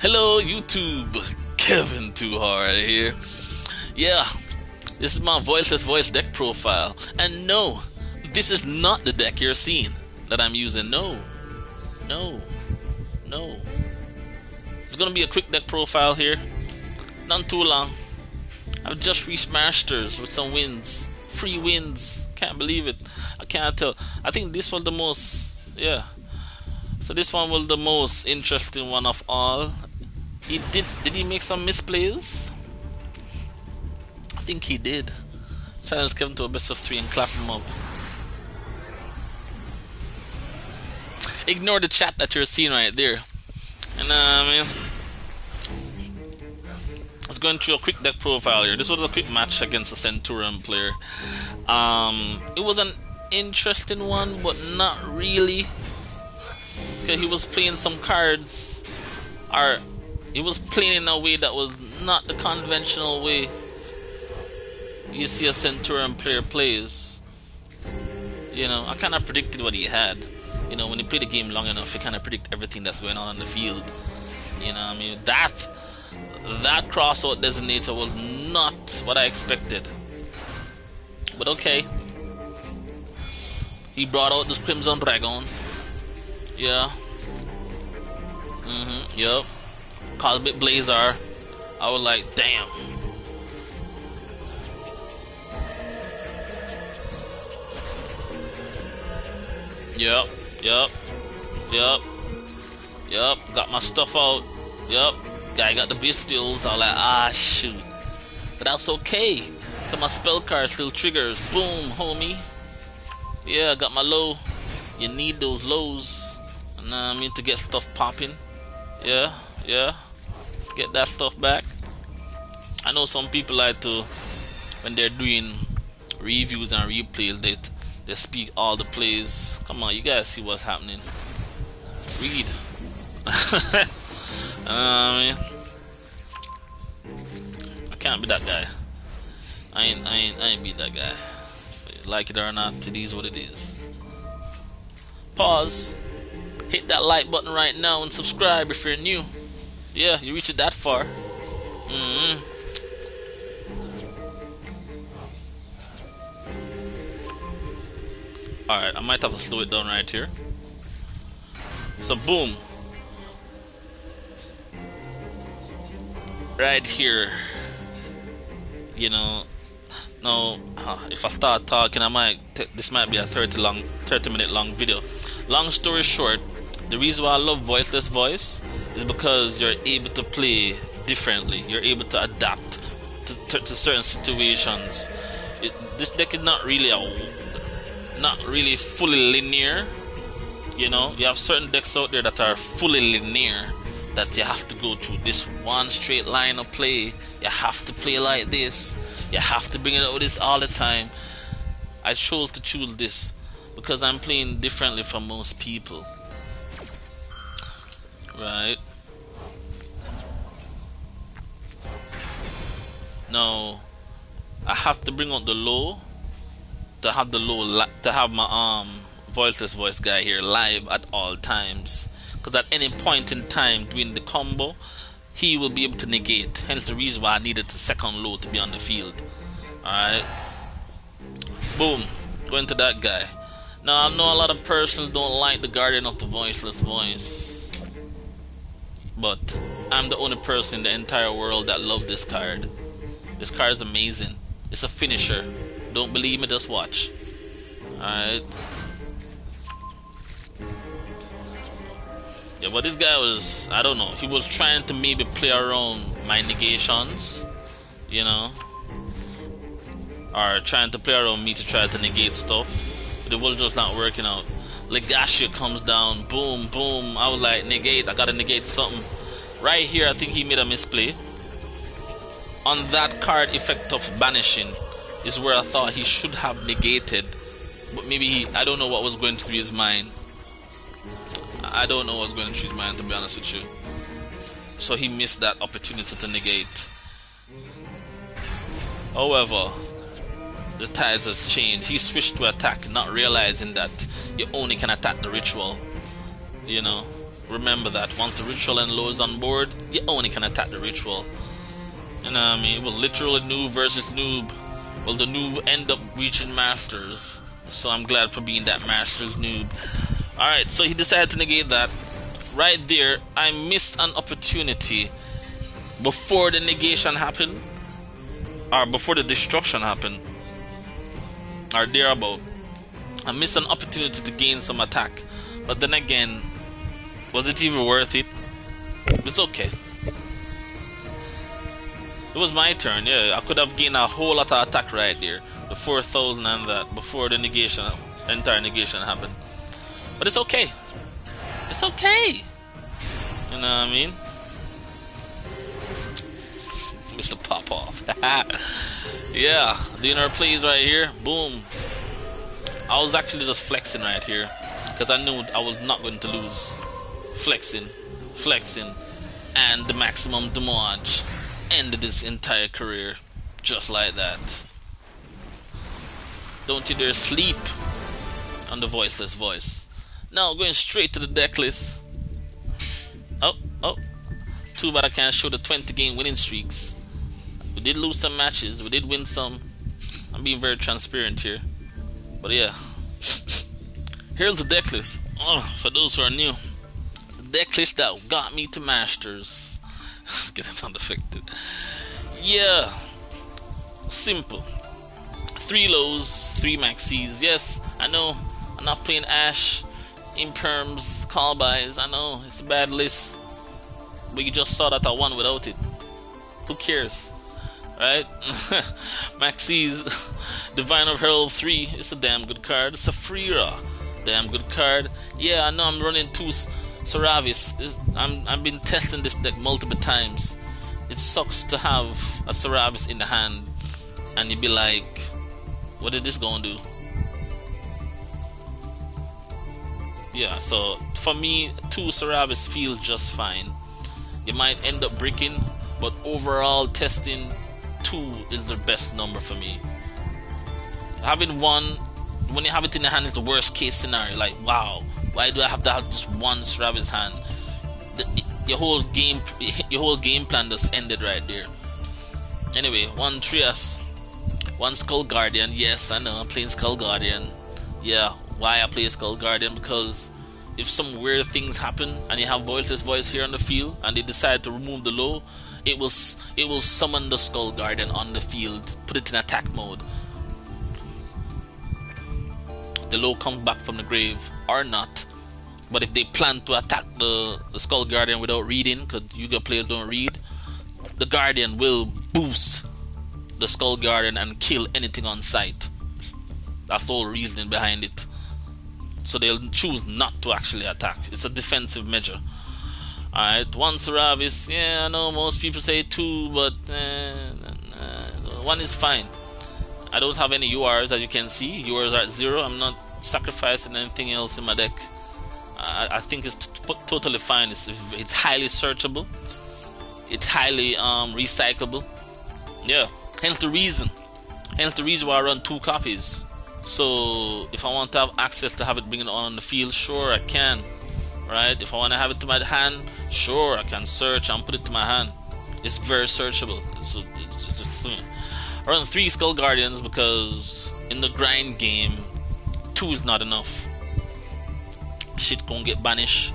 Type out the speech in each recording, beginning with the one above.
Hello YouTube, Kevin Too Hard here. Yeah, this is my Voiceless voice deck profile. And no, this is not the deck you're seeing that I'm using. No. It's gonna be a quick deck profile here. Not too long. I've just reached Masters with some wins. 3 wins. Can't believe it. I can't tell. I think this was the most, yeah. So this one was the most interesting one of all. Did he make some misplays? I think he did. Challenge Kevin to a best of 3 and clap him up. Ignore the chat that you're seeing right there. And I mean, I was going through a quick deck profile here. This was a quick match against a Centurion player. It was an interesting one, but not really. Okay, he was playing some cards, or he was playing in a way that was not the conventional way you see a Centurion player plays. You know, I kind of predicted what he had. You know, when you play the game long enough, you kind of predict everything that's going on the field. You know, I mean, that crossout designator was not what I expected. But okay, he brought out this Crimson Dragon. Yeah. Yup. Cosmic Blazer. I was like, damn. Yup. Got my stuff out. Yup. Guy got the Bestials. I was like, ah, shoot. But that's okay. Cause my spell card still triggers. Boom, homie. Yeah, got my low. You need those lows. And I mean, to get stuff popping. Yeah. Get that stuff back. I know some people like to, when they're doing reviews and replays, they speak all the plays. Come on, you guys see what's happening. Read. I mean, I can't be that guy. I ain't be that guy. Like it or not, it is what it is. Pause. Hit that like button right now and subscribe if you're new. Yeah, you reached it that far. Alright, I might have to slow it down right here. So boom. Right here. You know, now if I start talking, this might be a 30-minute long video. Long story short, the reason why I love Voiceless voice is because you're able to play differently. You're able to adapt to certain situations. This deck is not really fully linear. You know, you have certain decks out there that are fully linear, that you have to go through this one straight line of play. You have to play like this. You have to bring it out this all the time. I chose to choose this because I'm playing differently from most people. Right? Now, I have to bring out the low to have my Voiceless voice guy here live at all times. Because at any point in time during the combo, he will be able to negate. Hence the reason why I needed the second low to be on the field. Alright. Boom. Going to that guy. Now I know a lot of persons don't like the Guardian of the Voiceless voice. But I'm the only person in the entire world that loves this card. This card is amazing. It's a finisher. Don't believe me, just watch. Alright. Yeah, but this guy was, I don't know, he was trying to maybe play around my negations, you know, or trying to play around me to try to negate stuff, but it was just not working out. Legacia comes down, boom, boom, I was like, negate, I gotta negate something. Right here, I think he made a misplay. On that card effect of banishing is where I thought he should have negated, but maybe I don't know what was going through his mind. I don't know what's going through his mind, to be honest with you. So he missed that opportunity to negate. However, the tides has changed. He switched to attack, not realizing that you only can attack the ritual. You know, Remember that once the ritual and low is on board, you only can attack the ritual. You know what I mean? Well, literally noob versus noob. Well, the noob end up reaching masters. So I'm glad for being that master's noob. Alright, so he decided to negate that. Right there, I missed an opportunity before the negation happened. Or before the destruction happened. Or thereabout. I missed an opportunity to gain some attack. But then again, was it even worth it? It's okay. It was my turn, yeah. I could have gained a whole lot of attack right there. The 4,000 and that before the negation, entire negation happened. But it's okay. It's okay. You know what I mean? Mr. Pop Off. Yeah, the inner plays right here. Boom. I was actually just flexing right here because I knew I was not going to lose. Flexing, and the maximum damage ended his entire career just like that. Don't you dare sleep on the voiceless voice. Now going straight to the deck list. Oh, too bad I can't show the 20 game winning streaks. We did lose some matches, we did win some. I'm being very transparent here, but yeah. Here's the deck list. Oh, for those who are new, the deck list that got me to masters. Get it unaffected. Yeah, simple. 3 lows, 3 maxis. Yes, I know I'm not playing Ash, imperms, call buys. I know it's a bad list, but you just saw that I won without it. Who cares, right? Maxis, Divine of Herald 3. It's a damn good card. Saphira, damn good card. Yeah, I know I'm running 2 Seravis. I've been testing this deck multiple times. It sucks to have a Seravis in the hand and you'd be like, what did this gonna do? Yeah, so for me, 2 Seravis feels just fine. You might end up breaking, but overall testing, 2 is the best number for me. Having 1, when you have it in the hand, is the worst case scenario. Like, wow, why do I have to have just 1 Seravis hand? Your whole game plan just ended right there. Anyway, 1 Trias, 1 Skull Guardian. Yes, I know I'm playing Skull Guardian. Yeah, why I play Skull Guardian? Because if some weird things happen and you have Voiceless voice here on the field and they decide to remove the low, it will summon the Skull Guardian on the field, put it in attack mode. The low comes back from the grave or not. But if they plan to attack the Skull Guardian without reading, because Yu-Gi-Oh players don't read, the Guardian will boost the Skull Guardian and kill anything on sight. That's the whole reasoning behind it. So they'll choose not to actually attack. It's a defensive measure. Alright, 1 Seravis. Yeah, I know most people say 2, but 1 is fine. I don't have any URs, as you can see. URs are at 0. I'm not sacrificing anything else in my deck. I think it's totally fine. It's highly searchable. It's highly recyclable. Yeah, hence the reason why I run 2 copies. So if I want to have access to have it bring it on the field, sure I can. Right? If I want to have it to my hand, sure I can search and put it to my hand. It's very searchable. It's just I run 3 Skull Guardians because in the grind game, 2 is not enough. Shit gonna get banished.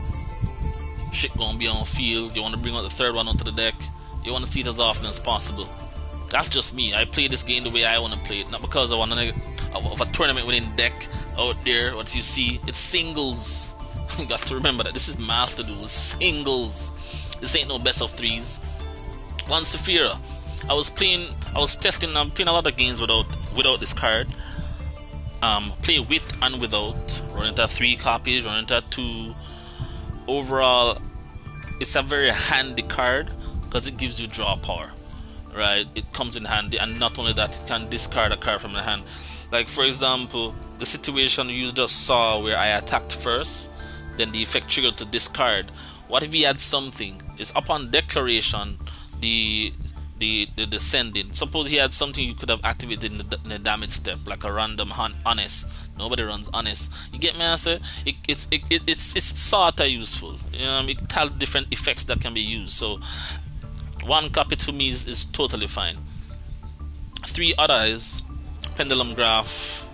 Shit gonna be on field. You want to bring out the 3rd one onto the deck. You want to see it as often as possible. That's just me. I play this game the way I want to play it, not because I want of a tournament winning deck out there. What you see, it's singles. You got to remember that this is Master Duel. Singles. This ain't no best of 3s. 1 Saphira. I was testing. I'm playing a lot of games without this card. Play with and without. Run into 3 copies. Run into 2. Overall, it's a very handy card because it gives you draw power. Right? It comes in handy, and not only that, it can discard a card from the hand. Like for example, the situation you just saw where I attacked first, then the effect triggered to discard. What if he had something? It's upon declaration, the descending. Suppose he had something you could have activated in the damage step, like a random honest Nobody runs honest. You get me? I say it's sort of useful. It has different effects that can be used. So one copy to me is totally fine. 3 others, pendulum graph.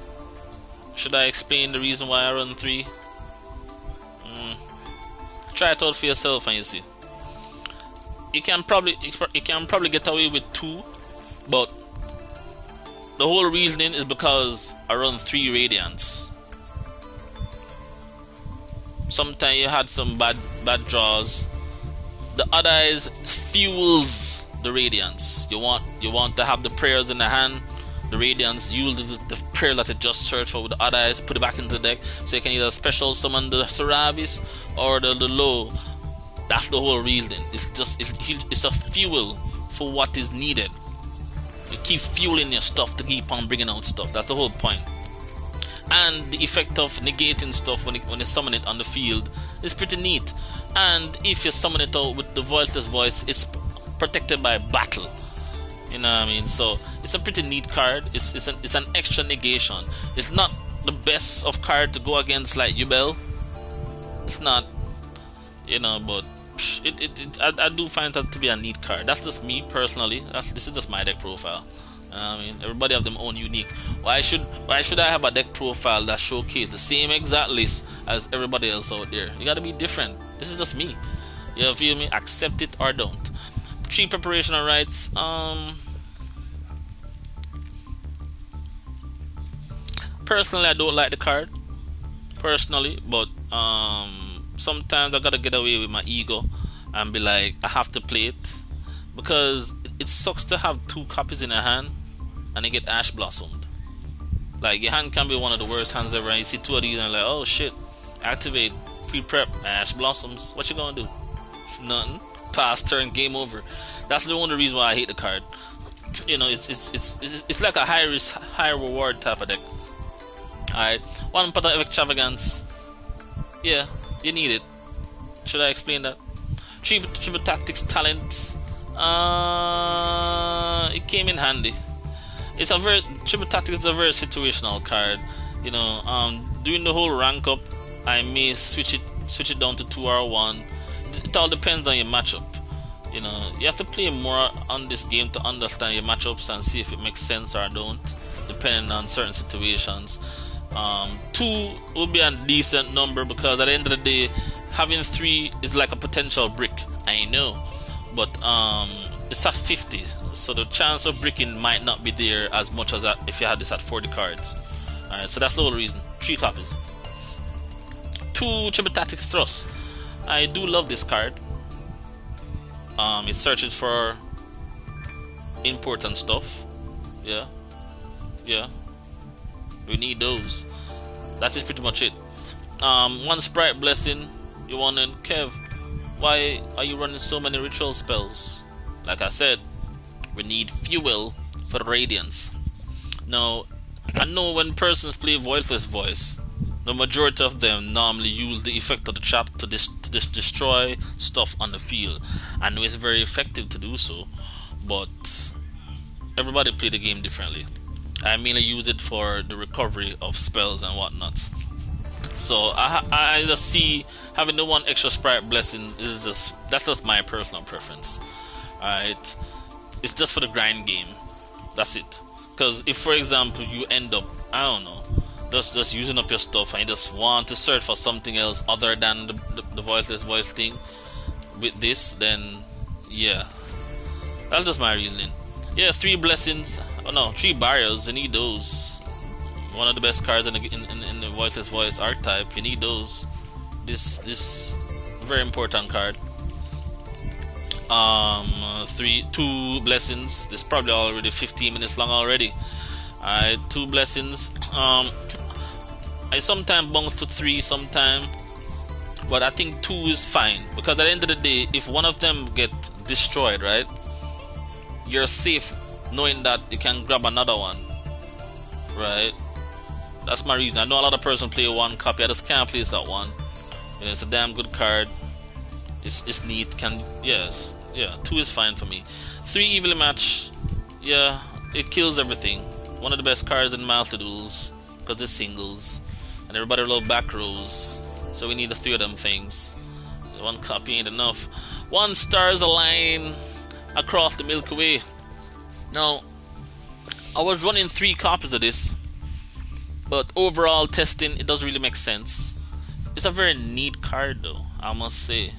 Should I explain the reason why I run 3? Try it out for yourself and you see. You can probably get away with 2, but the whole reasoning is because I run 3 radiants. Sometimes you had some bad draws. The other is fuels the radiance. You want to have the prayers in the hand, the radiance, use the prayer that you just searched for with the other eyes, put it back into the deck, so you can either special summon the Seravis or the low. That's the whole reason. It's a fuel for what is needed. You keep fueling your stuff to keep on bringing out stuff. That's the whole point. And the effect of negating stuff when you summon it on the field is pretty neat. And if you summon it out with the Voiceless Voice, it's protected by battle. You know what I mean? So it's a pretty neat card. It's an extra negation. It's not the best of card to go against like Duel. It's not, but I do find that to be a neat card. That's just me personally. This is just my deck profile. I mean, everybody have their own unique. Why should I have a deck profile that showcases the same exact list as everybody else out there? You gotta be different. This is just me. You feel me? Accept it or don't. 3 preparational rights. Personally, I don't like the card. Personally, but sometimes I gotta get away with my ego and be like, I have to play it, because it sucks to have 2 copies in your hand and you get Ash Blossomed. Like, your hand can be one of the worst hands ever, and you see 2 of these and you're like, oh shit, activate, pre-prep, Ash Blossoms. What you gonna do? Nothing. Pass turn, game over. That's the only reason why I hate the card. It's like a high risk, high reward type of deck. Alright, 1 pot of extravagance. Yeah, you need it. Should I explain that? 3 triple tactics talent. It came in handy. Triple tactics is a very situational card. During the whole rank up, I may switch it down to 2 or 1. It all depends on your matchup. You have to play more on this game to understand your matchups and see if it makes sense or don't, depending on certain situations. 2 would be a decent number, because at the end of the day, having 3 is like a potential brick. I know, but it's at 50, so the chance of bricking might not be there as much as if you had this at 40 cards. Alright, so that's the whole reason. 3 copies. 2 triple tactics thrust. I do love this card. It searches for important stuff. Yeah. We need those. That is pretty much it. 1 sprite blessing. You wondering, Kev, why are you running so many ritual spells? Like I said, we need fuel for radiance. Now, I know when persons play Voiceless Voice, the majority of them normally use the effect of the trap to destroy stuff on the field. I know it's very effective to do so, but everybody play the game differently. I mainly use it for the recovery of spells and whatnot. So I just see having the 1 extra sprite blessing that's just my personal preference. Alright, it's just for the grind game. That's it. Because if, for example, you end up, I don't know, just using up your stuff and you just want to search for something else other than the Voiceless Voice thing with this, then yeah, that's just my reasoning. Yeah, 3 blessings. Oh no, 3 barriers. You need those. One of the best cards in the Voiceless Voice archetype. You need those. This very important card. 2 blessings. This is probably already 15 minutes long already. Alright, 2 blessings. I sometimes bounce to 3 sometime, but I think 2 is fine, because at the end of the day, if one of them get destroyed, right, you're safe knowing that you can grab another one, right? That's my reason. I know a lot of person play 1 copy. I just can't place that one. It's a damn good card. It's neat. Yes, yeah. 2 is fine for me. 3 evenly match. Yeah, it kills everything. One of the best cards in Master Duels. because it's singles, and everybody love back rows. So we need the 3 of them things. One copy ain't enough. 1 stars align across the Milky Way. Now, I was running 3 copies of this, but overall testing, it doesn't really make sense. It's a very neat card though, I must say.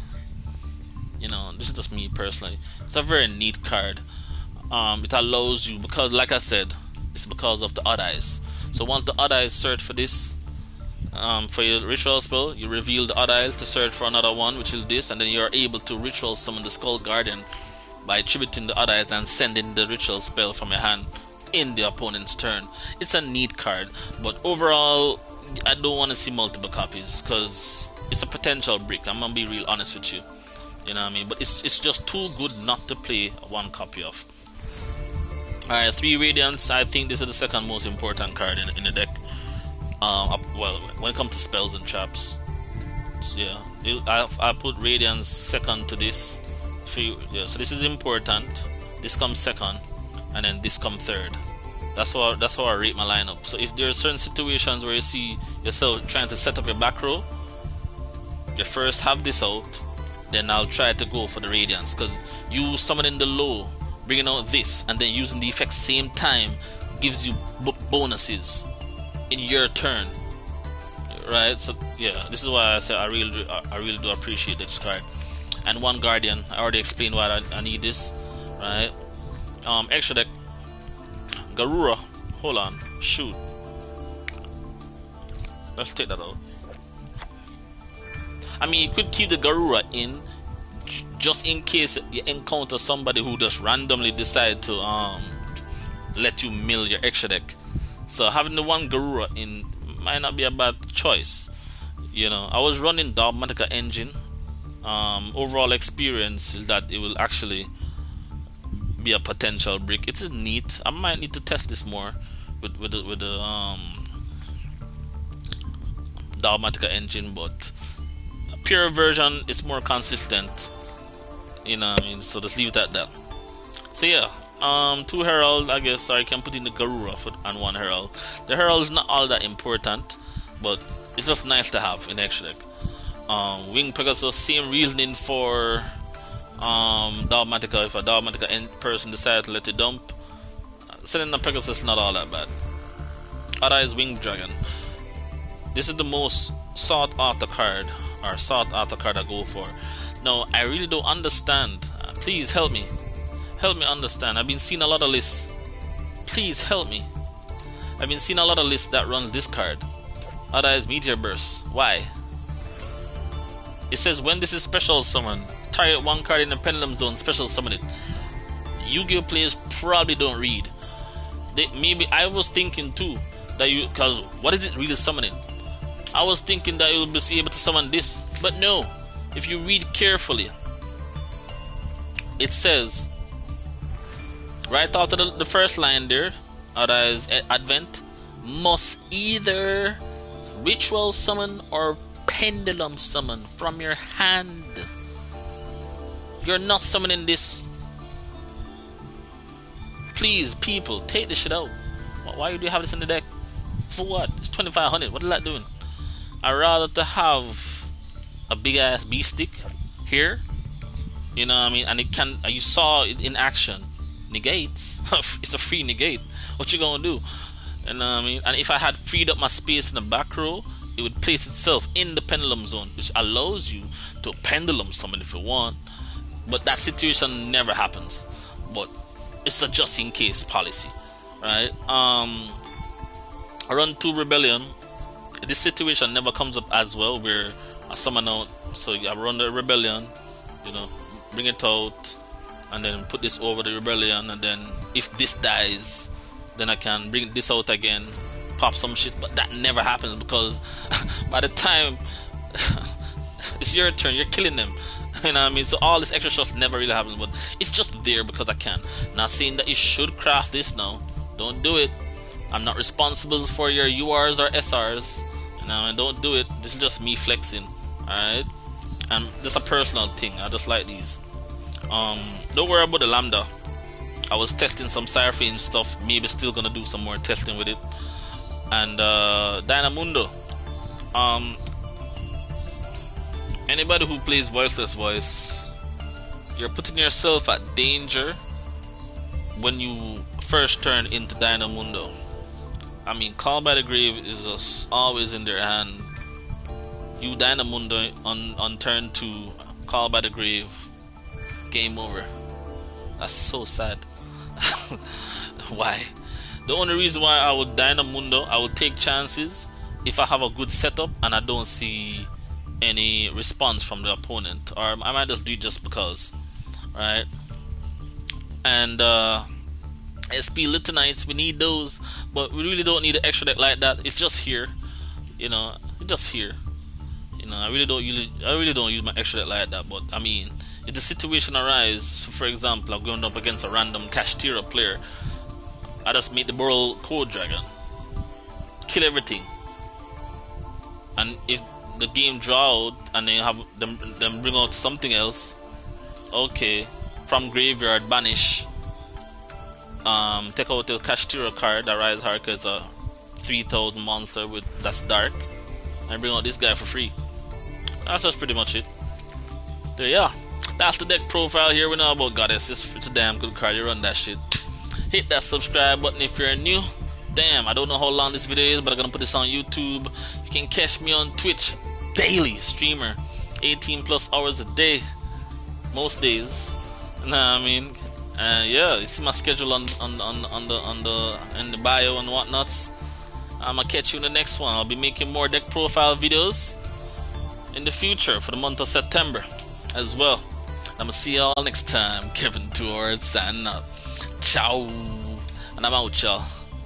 You know, this is just me personally. It's a very neat card. It allows you, because like I said, it's because of the odd eyes. So once the odd eyes search for this, for your ritual spell, you reveal the odd eye to search for another one, which is this, and then you're able to ritual summon the Skull Guardian by attributing the odd eyes and sending the ritual spell from your hand in the opponent's turn. It's a neat card, but overall, I don't want to see multiple copies because it's a potential brick. I'm gonna be real honest with you. You know what I mean? But it's just too good not to play 1 copy of. Alright, 3 Radiance. I think this is the second most important card in the deck. Well, when it comes to spells and traps. So yeah, I put Radiance second to this. Yeah, so this is important. This comes second, and then this comes third. That's how I rate my lineup. So if there are certain situations where you see yourself trying to set up your back row, you first have this out, then I'll try to go for the Radiance, because you summoning the low, bringing out this, and then using the effect same time gives you bonuses in your turn, right? So yeah, this is why I say I really do appreciate this card. And 1 Guardian, I already explained why I need this, right? Extra deck, Garura. Hold on, shoot. Let's take that out. I mean, you could keep the Garura in just in case you encounter somebody who just randomly decide to let you mill your extra deck. So having the 1 Garura in might not be a bad choice. You know, I was running Dogmatica engine. Overall experience is that it will actually be a potential brick. It is neat. I might need to test this more with the Dogmatica engine, but a pure version is more consistent. You know what I mean? So just leave it at that. So yeah, 2 Herald, I guess I can put in the Garura and 1 Herald. The Herald is not all that important, but it's just nice to have in the extra deck. Wing Pegasus, same reasoning for Dogmatica. If a Dogmatica person decides to let it dump, sending a Pegasus is not all that bad. Other is Wing Dragon. This is the most sought after card, or sought after card I go for. Now, I really don't understand. Please help me. Help me understand. I've been seeing a lot of lists. Please help me. I've been seeing a lot of lists that runs this card. Other is Meteor Burst. Why? It says when this is special summon, target 1 card in the Pendulum Zone, special summon it. Yu-Gi-Oh players probably don't read. Maybe I was thinking too that because what is it really summoning? I was thinking that you will be able to summon this, but no. If you read carefully, it says right after the first line there, that is Advent, must either ritual summon or pendulum summon from your hand. You're not summoning this. Please, people, take this shit out. Why do you have this in the deck? For what? It's 2500. What is that doing? I'd rather to have a big ass B stick here. You know what I mean? And it can. You saw it in action. Negates. It's a free negate. What you gonna do? You know what I mean? And if I had freed up my space in the back row, it would place itself in the pendulum zone, which allows you to pendulum summon if you want. But that situation never happens. But it's a just in case policy, right? I run 2 Rebellion. This situation never comes up as well, where I summon out. So I run the Rebellion, you know, bring it out, and then put this over the Rebellion, and then if this dies, then I can bring this out again, pop some shit. But that never happens because by the time it's your turn, you're killing them. You know what I mean? So all this extra stuff never really happens, but it's just there because I can. Not saying that you should craft this now. Don't do it. I'm not responsible for your URs or SRs. You know, and don't do it. This is just me flexing. Alright? And just a personal thing. I just like these. Don't worry about the Lambda. I was testing some Seraphim stuff. Maybe still gonna do some more testing with it. and Dynamundo. Anybody who plays Voiceless Voice, you're putting yourself at danger when you first turn into Dynamundo. I mean, Call by the Grave is just always in their hand. You Dynamundo on turn 2, Call by the Grave, game over. That's so sad. Why? The only reason why I would Dynamundo, I would take chances if I have a good setup and I don't see any response from the opponent, or I might just do it just because, right? And SP Litanites, we need those, but we really don't need an extra deck like that. It's just here, you know. It's just here, you know. I really don't use my extra deck like that. But I mean, if the situation arises, for example, I'm going up against a random Kashtira player, I just make the Burl Code Dragon, kill everything, and if the game draw out and then have them bring out something else, okay, from graveyard banish, take out the Kashtira card, the Rise Harker is a 3000 monster that's dark, and bring out this guy for free. That's just pretty much it. There, yeah, that's the deck profile here. We know about Goddess. It's a damn good card. You run that shit. Hit that subscribe button if you're new. Damn, I don't know how long this video is, but I'm gonna put this on YouTube. You can catch me on Twitch daily, streamer, 18 plus hours a day, most days. Nah, I mean, yeah, you see my schedule in the bio and whatnots. I'm gonna catch you in the next one. I'll be making more deck profile videos in the future for the month of September as well. I'm gonna see y'all next time. Kevin Tour signing up. Ciao, and I'm out, y'all.